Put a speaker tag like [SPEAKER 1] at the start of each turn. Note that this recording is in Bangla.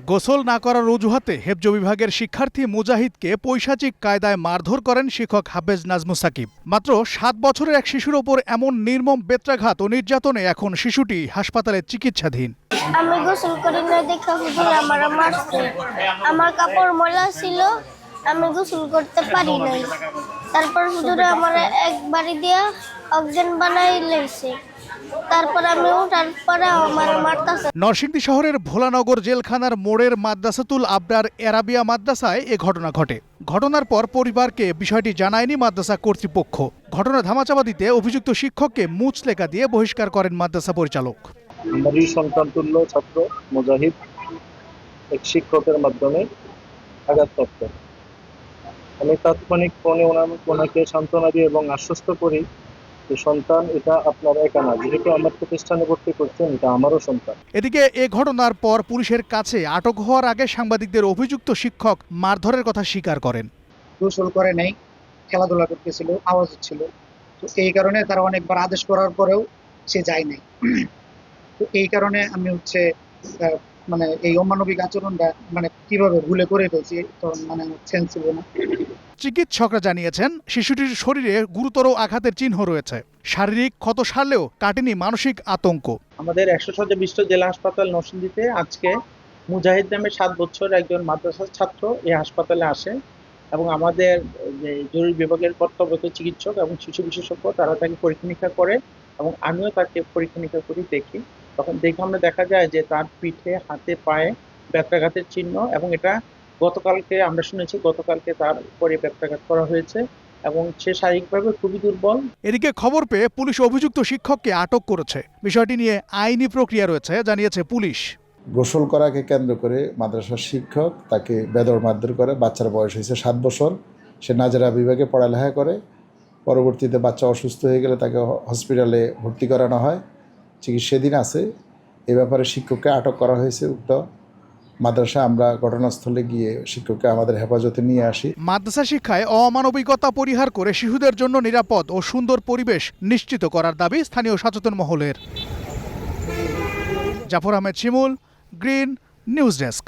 [SPEAKER 1] গোসল না করার অজুহাতে হেফজ বিভাগের শিক্ষার্থী মুজাহিদকে পৈশাচিক কায়দায় মারধর করেন শিক্ষক হাফেজ নাজমুস সাকিব। মাত্র 7 বছরের এক শিশুর ওপর এমন নির্মম বেত্রাঘাত ও নির্যাতনে এখন শিশুটি হাসপাতালে চিকিৎসাধীন।
[SPEAKER 2] আমি গোসল করি না দেখা হুজুর আমার মারছে। আমার কাপড় ময়লা ছিল, আমি গোসল করতে পারি নাই। তারপর হুজুর আমার একবারই দিয়া অক্সিজেন বানাই লইছে। তারপর আমি ওঠার পরে আমার মারতাছে।
[SPEAKER 1] নরসিংদী শহরের ভোলানগর জেলখানার মোড়ের মাদ্রাসাতুল আবরার এরাবিয়া মাদ্রাসায় এ ঘটনা ঘটে। ঘটনার পর পরিবারকে বিষয়টি জানায়নি মাদ্রাসা কর্তৃপক্ষ। ঘটনা ধামাচাপা দিতে অভিযুক্ত শিক্ষককে মুচলেকা দিয়ে বহিষ্কার করেন মাদ্রাসা পরিচালক।
[SPEAKER 3] আমারই সন্তানতুল্য ছাত্র মুজাহিদ এক শিক্ষকের মাধ্যমে আঘাতপ্রাপ্ত। আমি তাৎক্ষণিক ফোনে ওনাকে সান্ত্বনা দিয়ে এবং আশ্বস্ত করি যে সন্তান এটা আপনার একা না, যেহেতু আমার প্রতিষ্ঠানে ভর্তি করছেন এটা আমারও সন্তান।
[SPEAKER 1] এদিকে এ ঘটনার পর পুলিশের কাছে আটক হওয়ার আগে সাংবাদিকদের অভিযুক্ত শিক্ষক মারধরের কথা স্বীকার করেন।
[SPEAKER 4] গোসল করে নাই, খেলাধুলা করতেছিল, আওয়াজ হচ্ছিল, তো এই কারণে তারা অনেকবার আদেশ করার পরেও সে যায় নাই। তো এই কারণে আমি মানে এই অমানবিক আচরণটা মানে কিভাবে ভুলে করে ফেলছি তখন মানে সেন্স ছিল না।
[SPEAKER 1] চিকিৎসকরা জানিয়েছেন শিশুটির শরীরে গুরুতর আঘাতের চিহ্ন রয়েছে। শারীরিক ক্ষত সারলেও কাটেনি মানসিক আতঙ্ক।
[SPEAKER 5] আমাদের 100 শয্যা বিশিষ্ট জেলা হাসপাতাল নরসিংদীতে আজকে মুজাহিদ নামে 7 বছর একজন মাদ্রাসার ছাত্র এই হাসপাতালে আসে এবং আমাদের যে জরুরি বিভাগের কর্তব্যরত চিকিৎসক এবং শিশু বিশেষজ্ঞ তারা তাকে পরীক্ষা নিরীক্ষা করে এবং আমিও তাকে পরীক্ষা নিরীক্ষা করে দেখি। তখন দেখে আমরা দেখা যায় যে তার পিঠে, হাতে, পায়ে ব্যথাঘাতের চিহ্ন এবং এটা গতকালকে আমরা শুনেছি গতকালকে তার উপরে ব্যথাঘাত করা হয়েছে এবং সে শারীরিকভাবে খুবই দুর্বল।
[SPEAKER 1] এদিকে খবর পেয়ে পুলিশ অভিযুক্ত শিক্ষককে আটক করেছে। বিষয়টি নিয়ে আইনি প্রক্রিয়া রয়েছে জানিয়েছে পুলিশ।
[SPEAKER 6] গোসল করাকে কেন্দ্র করে মাদ্রাসার শিক্ষক তাকে বেদর মারধর করে। বাচ্চার বয়স হয়েছে 7 বছর। সে নাজেরা বিভাগে পড়ালেখা করে। পরবর্তীতে বাচ্চা অসুস্থ হয়ে গেলে তাকে হসপিটালে ভর্তি করানো হয়, চিকিৎসাধীন আছে। এ ব্যাপারে শিক্ষককে আটক করা হয়েছে উক্ত মাদ্রাসা। আমরা ঘটনাস্থলে গিয়ে শিক্ষককে আমাদের হেফাজতে নিয়ে আসি।
[SPEAKER 1] মাদ্রাসা শিক্ষায় অমানবিকতা পরিহার করে শিশুদের জন্য নিরাপদ ও সুন্দর পরিবেশ নিশ্চিত করার দাবি স্থানীয় সচেতন মহলের। জাফর আহমেদ শিমুল, গ্রিন নিউজ ডেস্ক।